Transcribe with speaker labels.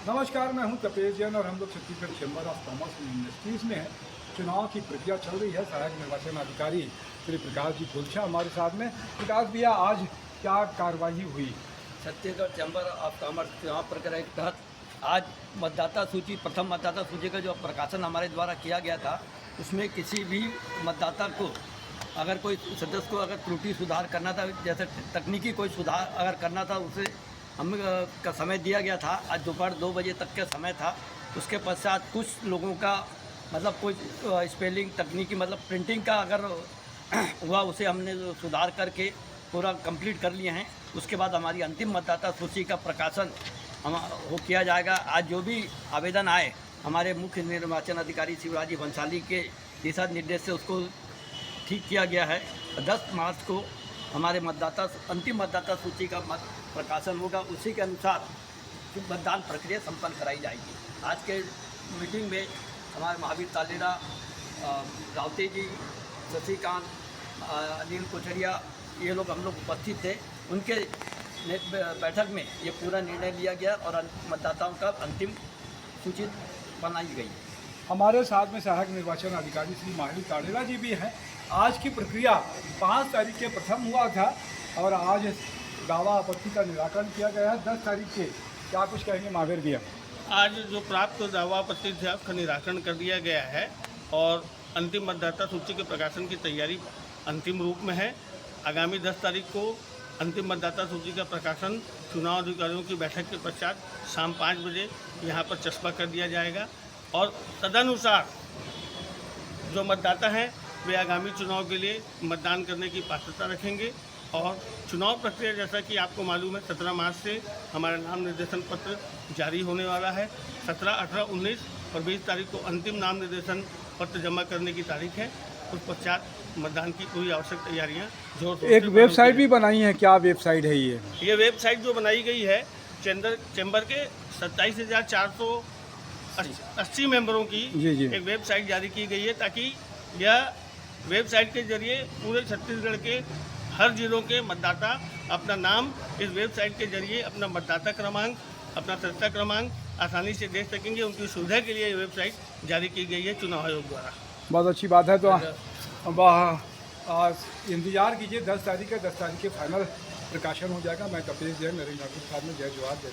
Speaker 1: नमस्कार, मैं हूं तपेश जैन और हम लोग Chhattisgarh chamber of commerce and industries में हैं। चुनाव की प्रक्रिया चल रही है। सहायक निर्वाचन अधिकारी श्री प्रकाश जी गुलछा हमारे साथ में। प्रकाश भैया, आज क्या कार्रवाई हुई?
Speaker 2: छत्तीसगढ़ चैम्बर ऑफ कॉमर्स चुनाव प्रक्रिया के तहत आज मतदाता सूची, प्रथम मतदाता सूची का जो प्रकाशन हमारे द्वारा किया गया था, उसमें किसी भी मतदाता को अगर कोई सदस्य को अगर त्रुटि सुधार करना था, जैसे तकनीकी कोई सुधार अगर करना था, उसे हम का समय दिया गया था। आज दोपहर 2 बजे तक का समय था। उसके पश्चात कुछ लोगों का मतलब कोई स्पेलिंग तकनीकी मतलब प्रिंटिंग का अगर हुआ, उसे हमने सुधार करके पूरा कंप्लीट कर लिए हैं। उसके बाद हमारी अंतिम मतदाता सूची का प्रकाशन वो किया जाएगा। आज जो भी आवेदन आए, हमारे मुख्य निर्वाचन अधिकारी शिवराज जी भंसाली के दिशा निर्देश से उसको ठीक किया गया है। 10 मार्च को हमारे अंतिम मतदाता सूची का प्रकाशन होगा। उसी के अनुसार मतदान प्रक्रिया संपन्न कराई जाएगी। आज के मीटिंग में हमारे महावीर तालेरा, रावते जी, शशिकांत, अनिल कोचरिया, ये लोग हम लोग उपस्थित थे। उनके बैठक में ये पूरा निर्णय लिया गया और मतदाताओं का अंतिम सूची बनाई गई।
Speaker 1: हमारे साथ में सहायक निर्वाचन अधिकारी श्री महावीर तालेरा जी भी हैं। आज की प्रक्रिया 5 तारीख के प्रथम हुआ था और आज दावा आपत्ति का निराकरण किया गया है 10 तारीख के। क्या कुछ कहेंगे महावीर भैया?
Speaker 3: आज जो प्राप्त दावा आपत्ति थे उसका निराकरण कर दिया गया है और अंतिम मतदाता सूची के प्रकाशन की तैयारी अंतिम रूप में है। आगामी 10 तारीख को अंतिम मतदाता सूची का प्रकाशन चुनाव अधिकारियों की बैठक के पश्चात शाम 5 बजे यहाँ पर चस्पा कर दिया जाएगा और तदनुसार जो मतदाता हैं वे आगामी चुनाव के लिए मतदान करने की पात्रता रखेंगे। और चुनाव प्रक्रिया, जैसा कि आपको मालूम है, 17 मार्च से हमारा नाम निर्देशन पत्र जारी होने वाला है। 17, 18, 19 और 20 तारीख को अंतिम नाम निर्देशन पत्र जमा करने की तारीख है। उस पश्चात मतदान की पूरी आवश्यक तैयारियां जोर शोर से
Speaker 1: एक वेबसाइट भी बनाई है, क्या वेबसाइट है ये?
Speaker 3: ये वेबसाइट जो बनाई गई है चैम्बर के 27,480 मेंबरों की
Speaker 1: जी।
Speaker 3: एक वेबसाइट जारी की गई है, ताकि यह वेबसाइट के जरिए पूरे छत्तीसगढ़ के हर जिलों के मतदाता अपना नाम इस वेबसाइट के जरिए, अपना मतदाता क्रमांक, अपना सदस्यता क्रमांक आसानी से देख सकेंगे। उनकी सुविधा के लिए ये वेबसाइट जारी की गई है चुनाव आयोग द्वारा।
Speaker 1: बहुत अच्छी बात है। तो इंतजार कीजिए 10 तारीख के फाइनल प्रकाशन हो जाएगा। मैं तपेश जैन, नरेंद्र नाथ साहब में जय जवाहर जय।